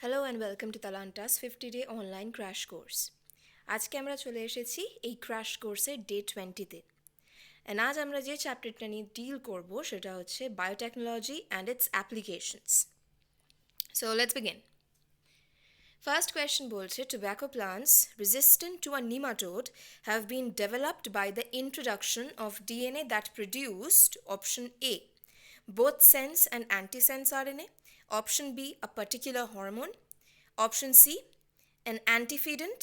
Hello and welcome to Talanta's 50-day online crash course. আজকে আমরা চলে এসেছি এই ক্র্যাশ কোর্সের ডে 20-তে। অ্যান্ড আজ আমরা যে চ্যাপ্টারটা নিয়ে ডিল করব সেটা হচ্ছে biotechnology and its applications. So let's begin. First question বলছে, tobacco plants resistant to a nematode have been developed by the introduction of DNA that produced option A, both sense and antisense RNA, option B, a particular hormone, option C, an antecedent,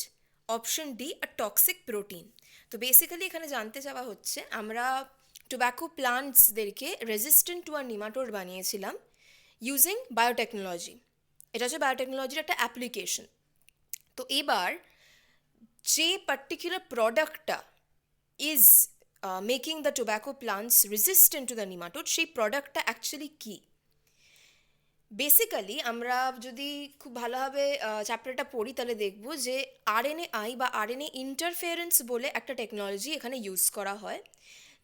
option D, a toxic protein. তো basically এখানে জানতে চাওয়া হচ্ছে আমরা tobacco প্লান্টসদেরকে resistant two আর nematode বানিয়েছিলাম using biotechnology. এটা হচ্ছে বায়োটেকনোলজির একটা অ্যাপ্লিকেশন। তো এবার যে পার্টিকুলার প্রোডাক্টটা is making the tobacco plants resistant to the nematode, সেই প্রোডাক্টটা অ্যাকচুয়ালি কী? বেসিক্যালি আমরা যদি খুব ভালোভাবে চ্যাপ্টারটা পড়ি তাহলে দেখব যে আরএনএআই বা আরএনএ ইন্টারফেরেন্স বলে একটা টেকনোলজি এখানে ইউজ করা হয়,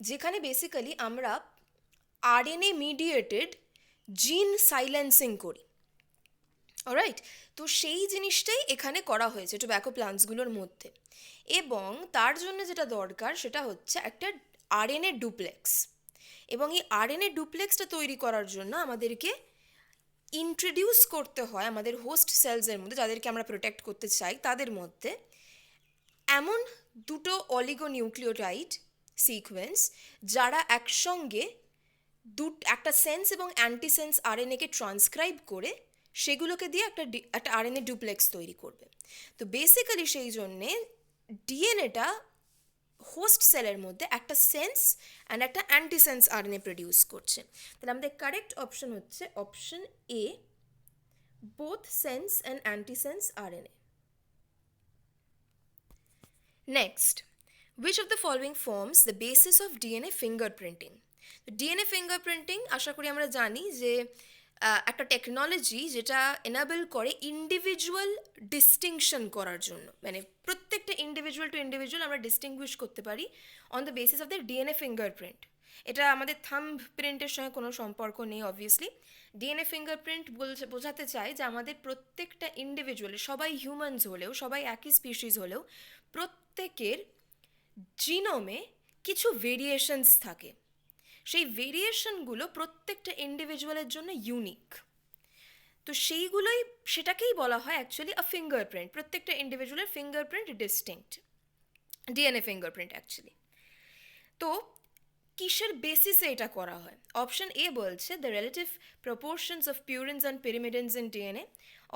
যেখানে বেসিক্যালি আমরা আরএনএ মিডিয়েটেড জিন সাইলেন্সিং করি। অলরাইট, তো সেই জিনিসটাই এখানে করা হয়েছে টোব্যাকো প্লান্টসগুলোর মধ্যে। এবং তার জন্য যেটা দরকার সেটা হচ্ছে একটা আরএনএ ডুপ্লেক্স। এবং এই আরএনএ ডুপ্লেক্সটা তৈরি করার জন্য আমাদেরকে ইন্ট্রোডিউস করতে হয় আমাদের হোস্ট সেলসের মধ্যে, যাদেরকে আমরা প্রোটেক্ট করতে চাই তাদের মধ্যে, এমন দুটো অলিগোনিউক্লিওটাইড সিকোয়েন্স যারা একসঙ্গে একটা সেন্স এবং অ্যান্টিসেন্স আরএনএকে ট্রান্সক্রাইব করে সেগুলোকে দিয়ে একটা আরএনএ ডুপ্লেক্স তৈরি করবে। তো বেসিক্যালি সেই জন্যে ডিএনএটা হোস্ট সেলের মধ্যে একটা সেন্স অ্যান্ড একটা অ্যান্টিসেন্স আরএনএ প্রডিউস করছে। তাহলে আমাদের কারেক্ট অপশন হচ্ছে option A, both sense and antisense RNA. Next, which of the following forms the basis of DNA fingerprinting? DNA fingerprinting আশা করি আমরা জানি যে একটা টেকনোলজি যেটা এনাবেল করে ইন্ডিভিজুয়াল ডিস্টিংশন করার জন্য, মানে প্রত্যেকটা ইন্ডিভিজুয়াল টু ইন্ডিভিজুয়াল আমরা ডিস্টিংগুইশ করতে পারি on the basis of the DNA fingerprint. এটা আমাদের থাম্ব প্রিন্টের সঙ্গে কোনো সম্পর্ক নেই অবভিয়াসলি। ডিএনএ ফিঙ্গারপ্রিন্ট বোঝাতে চায় যে আমাদের প্রত্যেকটা ইন্ডিভিজুয়ালি, সবাই হিউম্যানস হলেও, সবাই একই স্পিসিস হলেও, প্রত্যেকের জিনোমে কিছু ভেরিয়েশনস থাকে। সেই ভেরিয়েশনগুলো প্রত্যেকটা ইন্ডিভিজুয়ালের জন্য ইউনিক। তো সেটাকেই বলা হয় অ্যাকচুয়ালি আ ফিঙ্গারপ্রিন্ট। প্রত্যেকটা ইন্ডিভিজুয়ালের fingerprint distinct, DNA fingerprint actually. তো কিসের বেসিসে এটা করা হয়? অপশন এ বলছে the relative proportions of purines and pyrimidines in DNA,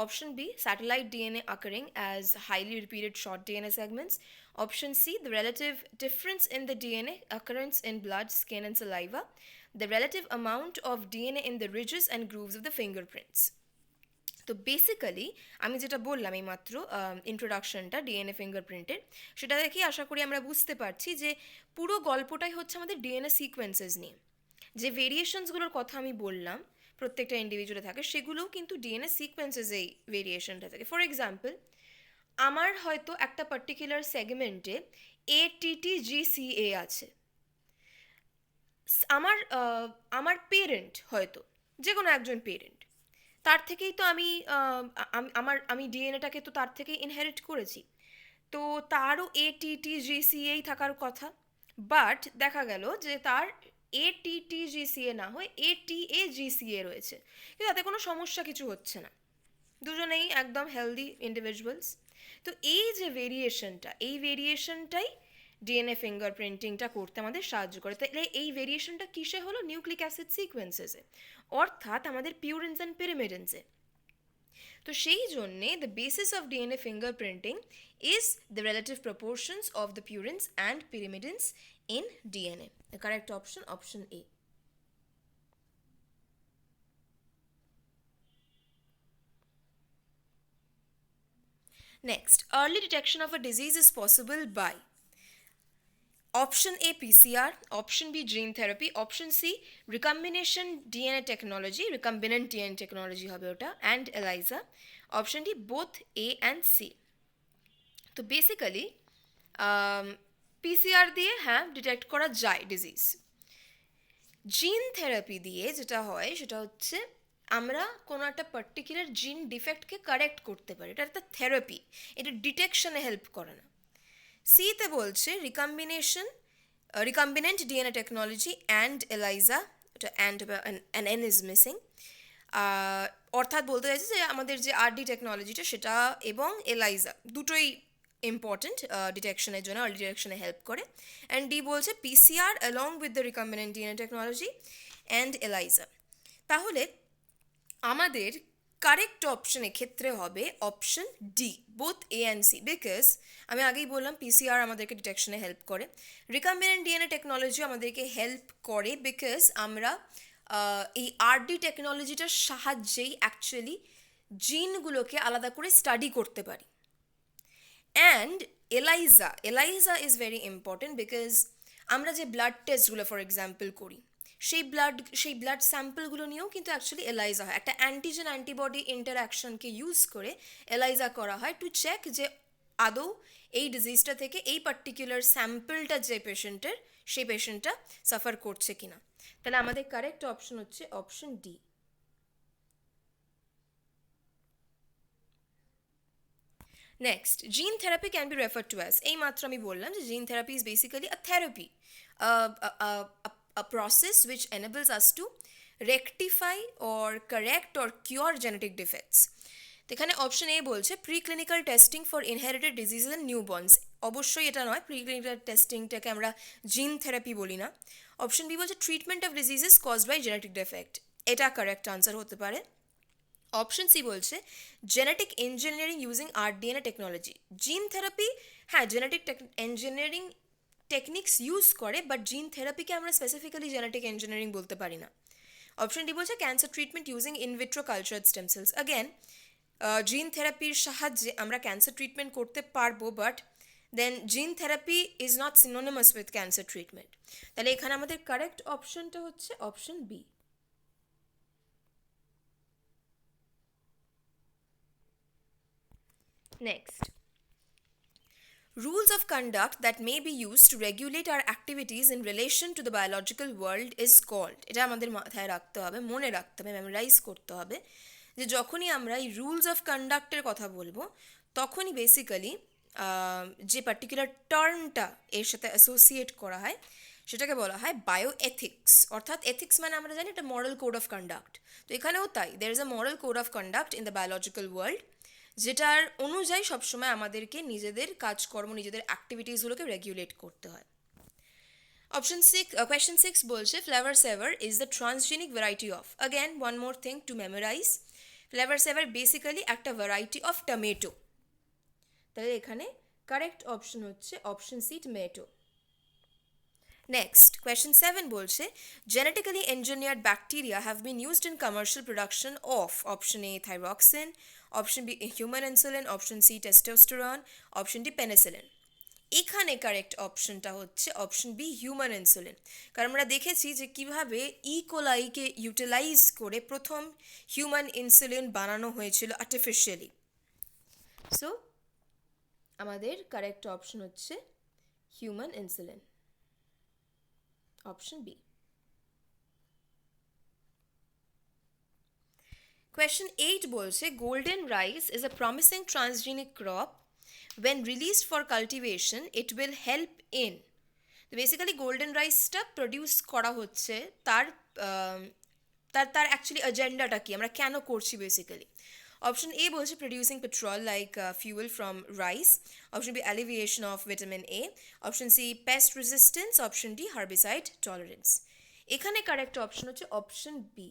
option B, satellite DNA occurring as highly repeated short DNA segments, option C, the relative difference in the DNA occurrence in blood, skin and saliva, the relative amount of DNA in the ridges and grooves of the fingerprints. তো basically আমি যেটা বললাম এই মাত্র ইন্ট্রোডাকশনটা DNA ফিঙ্গারপ্রিন্টের, সেটা দেখেই আশা করি আমরা বুঝতে পারছি যে পুরো গল্পটাই হচ্ছে আমাদের ডিএনএ সিকোয়েন্সেস নিয়ে। যে ভেরিয়েশনসগুলোর কথা আমি বললাম প্রত্যেকটা ইন্ডিভিজুয়ালে থাকে, সেগুলোও কিন্তু ডিএনএ সিকোয়েন্সেস এই ভেরিয়েশনটা থাকে। ফর এক্সাম্পল, আমার হয়তো একটা পার্টিকুলার সেগমেন্টে ATTGCA আছে। আমার পেরেন্ট হয়তো, যে কোনো একজন পেরেন্ট, তার থেকেই তো আমি ডিএনএটাকে তো তার থেকেই ইনহেরিট করেছি। তো তারও ATTGCA থাকার কথা, বাট দেখা গেল যে তার ATTGCA না হয়ে ATAGCA রয়েছে, কিন্তু তাতে কোনো সমস্যা কিছু হচ্ছে না, দুজনেই একদম হেলদি ইন্ডিভিজুয়ালস। তো এই যে এই ভেরিয়েশনটাই ডিএনএ ফিঙ্গারপ্রিন্টিংটা করতে আমাদের সাহায্য করে। তাহলে এই ভেরিয়েশনটা কিসে হলো? নিউক্লিক অ্যাসিড সিকোয়েন্সেসে, অর্থাৎ আমাদের পিউরিনস অ্যান্ড পিরিমিডিনসে। তো সেই জন্যে the basis of DNA fingerprinting is the relative proportions of the purines and pyrimidines in DNA. The correct option, option A. Next, early detection of a disease is possible by option A, PCR, option B, gene therapy, option C, recombination DNA technology, recombinant DNA technology হবে ওটা, and ELISA, option D, both A and C. তো basically PCR দিয়ে হ্যাঁ detect করা যায় disease. Gene therapy দিয়ে যেটা হয় সেটা হচ্ছে আমরা কোনো একটা পার্টিকুলার জিন ডিফেক্টকে কারেক্ট করতে পারি, এটা একটা থেরাপি, এটা ডিটেকশনে হেল্প করে না। সিতে বলছে recombinant DNA technology and ELISA, এটা and an N is missing, অর্থাৎ বলতে চাইছে যে আমাদের যে আরডি টেকনোলজিটা সেটা এবং এলাইজা দুটোই ইম্পর্টেন্ট ডিটেকশনের জন্য, আর্লি ডিটেকশনে হেল্প করে। অ্যান্ড ডি বলছে PCR along with the recombinant DNA technology and ELISA. তাহলে আমাদের কারেক্ট অপশন এক্ষেত্রে হবে option D, both A and C, because আমি আগেই বললাম পিসিআর আমাদেরকে ডিটেকশনে হেল্প করে, রিকম্বিনেন্ট ডিএনএ টেকনোলজি আমাদেরকে হেল্প করে বিকজ আমরা এই আরডি টেকনোলজিটার সাহায্যেই অ্যাকচুয়ালি জিনগুলোকে আলাদা করে স্টাডি করতে পারি। And ELISA is very important because আমরা যে ব্লাড টেস্টগুলো ফর এক্সাম্পল করি, সেই ব্লাড স্যাম্পলগুলো নিয়েও কিন্তু অ্যাকচুয়ালি এলাইজা হয়, একটা অ্যান্টিজেন অ্যান্টিবডি ইন্টারাকশনকে ইউজ করে এলাইজা করা হয় টু চেক যে আদৌ এই ডিজিজটা থেকে এই পার্টিকুলার স্যাম্পলটা যে পেশেন্টের, সেই পেশেন্টটা সাফার করছে কিনা। তাহলে আমাদের কারেক্ট অপশন হচ্ছে option D. Next, gene therapy can be refer to as, এই মাত্র আমি বললাম যে জিন therapy is basically a therapy, a process which enables us to rectify or correct or cure genetic defects. তো এখানে অপশন এ বলছে preclinical testing for inherited diseases in newborns, অবশ্যই এটা নয়, প্রিক্লিনিক্যাল টেস্টিংটাকে আমরা জিন থেরাপি বলি না। অপশন বি বলছে treatment of diseases caused by genetic defect, এটা কারেক্ট আনসার হতে পারে। অপশন সি বলছে genetic engineering using rDNA technology, gene therapy হ্যাঁ জেনেটিক ইঞ্জিনিয়ারিং টেকনিক্স ইউজ করে, বাট জিন থেরাপিকে আমরা স্পেসিফিক্যালি জেনেটিক ইঞ্জিনিয়ারিং বলতে পারি না। অপশন ডি বলছে cancer treatment using in vitro cultured stem cells, again gene থেরাপির সাহায্যে আমরা ক্যান্সার ট্রিটমেন্ট করতে পারবো, but then gene therapy is not synonymous with cancer treatment. তাহলে এখানে আমাদের কারেক্ট অপশনটা হচ্ছে option B. Next, rules of conduct that may be used to regulate our activities in relation to the biological world is called, এটা আমাদের মাথায় রাখতে হবে, মনে রাখতে হবে, মেমোরাইজ করতে হবে যে যখনই আমরা এই রুলস অফ কন্ডাক্টের কথা বলবো তখনই বেসিক্যালি যে পার্টিকুলার টার্মটা এর সাথে অ্যাসোসিয়েট করা হয় সেটাকে বলা হয় বায়ো এথিক্স, অর্থাৎ এথিক্স মানে আমরা জানি এটা মরাল কোড অফ কন্ডাক্ট। তো এখানেও তাই, there is a moral code of conduct in the biological world, যেটার অনুযায়ী সবসময় আমাদেরকে নিজেদের কাজকর্ম, নিজেদের অ্যাক্টিভিটিসগুলোকে রেগুলেট করতে হয়। অপশন সিক্স, কোয়েশ্চেন সিক্স বলছে Flavr Savr is the transgenic variety of, again one more thing to memorise, Flavr Savr basically একটা ভ্যারাইটি অফ টমেটো। তাহলে এখানে কারেক্ট অপশন হচ্ছে option C tomato. Next, question 7 বলছে genetically engineered bacteria have been used in commercial production of option A thyroxine, option B human insulin, option C testosterone, option D penicillin. এখানে correct অপশনটা হচ্ছে option B human insulin, কারণ আমরা দেখেছি যে কিভাবে ইকোলাইকে utilise করে প্রথম হিউম্যান ইনসুলিন বানানো হয়েছিল আর্টিফিশিয়ালি। সো আমাদের কারেক্ট অপশন হচ্ছে human insulin, option B. Question 8 বলছে golden rice is a promising transgenic crop. When released for cultivation, it will help in. তো বেসিক্যালি গোল্ডেন রাইসটা প্রডিউস করা হচ্ছে তার তার অ্যাকচুয়ালি এজেন্ডাটা কি, আমরা কেন করছি বেসিক্যালি। অপশন এ বলছে producing petrol like fuel from rice, option B alleviation of vitamin A, option C pest resistance, option D herbicide tolerance. এখানে কারেক্ট অপশন হচ্ছে option B,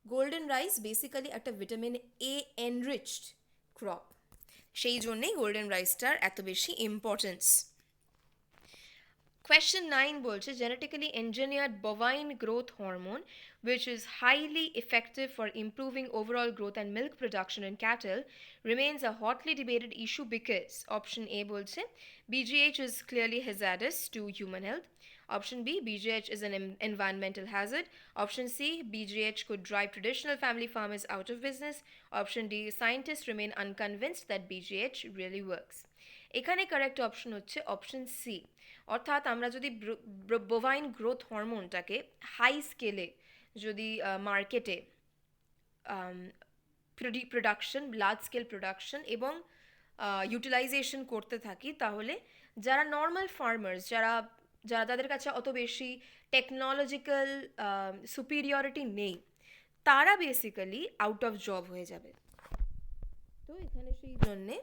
golden rice basically একটা vitamin A enriched crop, সেই জন্যেই golden রাইসটার এত বেশি importance. Question 9 বলছে genetically engineered bovine growth hormone which is highly effective for improving overall growth and milk production in cattle remains a hotly debated issue because option A বলছে BGH is clearly hazardous to human health, option B BGH is an environmental hazard, option C BGH could drive traditional family farmers out of business, option D scientists remain unconvinced that BGH really works. এখানে correct option হচ্ছে option C, অর্থাৎ আমরা যদি bovine growth হরমোনটাকে high স্কেলে যদি মার্কেটে production, large scale production এবং utilisation করতে থাকি, তাহলে যারা নর্মাল ফার্মার্স, যারা যারা তাদের কাছে অত বেশি টেকনোলজিক্যাল সুপিরিয়রিটি নেই, তারা বেসিক্যালি আউট অফ জব হয়ে যাবে। তো এখানে সেই জন্যে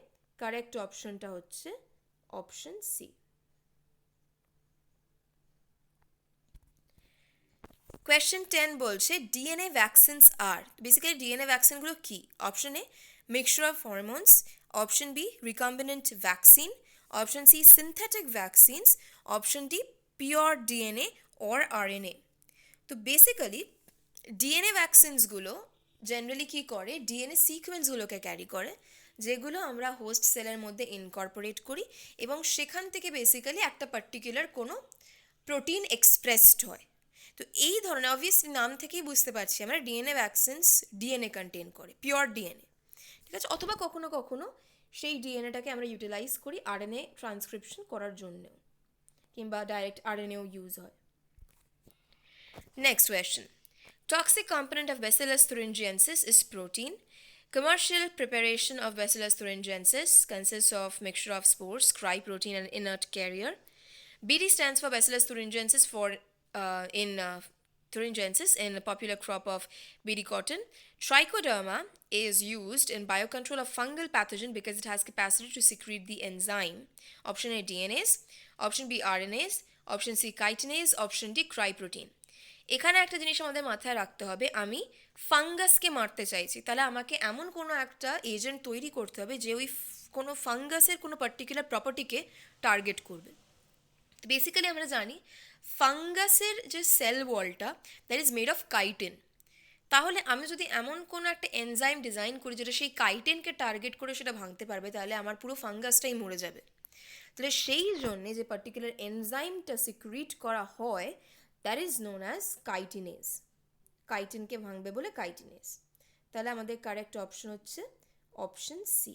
কারেক্ট অপশনটা হচ্ছে অপশন সি। কোয়েশ্চেন 10 বলছে DNA vaccines are, basically DNA ভ্যাকসিনগুলো কী? Option A mixture of hormones, option B recombinant vaccine, option C synthetic vaccines, option D pure DNA or RNA. তো বেসিক্যালি ডিএনএ ভ্যাকসিনসগুলো জেনারেলি কী করে, DNA সিকোয়েন্সগুলোকে carry করে, যেগুলো আমরা হোস্ট সেলের মধ্যে ইনকর্পোরেট করি এবং সেখান থেকে বেসিক্যালি একটা পার্টিকুলার কোনো প্রোটিন এক্সপ্রেসড হয়। তো এই ধরনের অবভিয়াসলি নাম থেকেই বুঝতে পারছি আমরা ডিএনএ ভ্যাকসিনস ডিএনএ কন্টেন করে, পিওর ডিএনএ, ঠিক আছে? অথবা কখনো কখনো সেই ডিএনএটাকে আমরা ইউটিলাইজ করি আরএনএ ট্রান্সক্রিপশন করার জন্যেও, কিংবা ডাইরেক্ট আরএনএও ইউজ হয়। Next question. Toxic component of Bacillus thuringiensis is protein. Commercial preparation of Bacillus thuringiensis consists of mixture of spores, cry protein, and inert carrier. BD stands for Bacillus thuringiensis thuringiensis in the popular crop of BD cotton. Trichoderma is used in biocontrol of fungal pathogen because it has capacity to secrete the enzyme. Option A DNase, option B RNase, option C chitinase, option D cry protein. এখানে একটা জিনিস আমাদের মাথায় রাখতে হবে, আমি ফাঙ্গাসকে মারতে চাইছি, তাহলে আমাকে এমন কোনো একটা এজেন্ট তৈরি করতে হবে যে ওই কোনো ফাঙ্গাসের কোনো পার্টিকুলার প্রপার্টিকে টার্গেট করবে। বেসিক্যালি আমরা জানি ফাঙ্গাসের যে সেল ওয়ালটা that is made of chitin. তাহলে আমি যদি এমন কোনো একটা এনজাইম ডিজাইন করি যেটা সেই কাইটিনকে টার্গেট করে সেটা ভাঙতে পারবে, তাহলে আমার পুরো ফাঙ্গাসটাই মরে যাবে। তাহলে সেই জন্যে যে পার্টিকুলার এনজাইমটা সিক্রিট করা হয় that is known as chitinase. কাইটিনকে ভাঙবে বলে কাইটিনেজ। তাহলে আমাদের কারেক্ট অপশন হচ্ছে অপশন সি।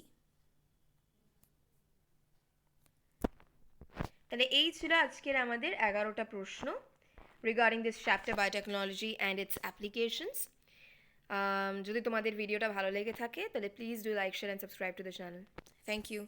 তাহলে এই ছিল আজকের আমাদের 11টা প্রশ্ন regarding this chapter biotechnology and its applications. যদি তোমাদের ভিডিওটা ভালো লেগে থাকে তাহলে please do like, share and subscribe to the channel. Thank you.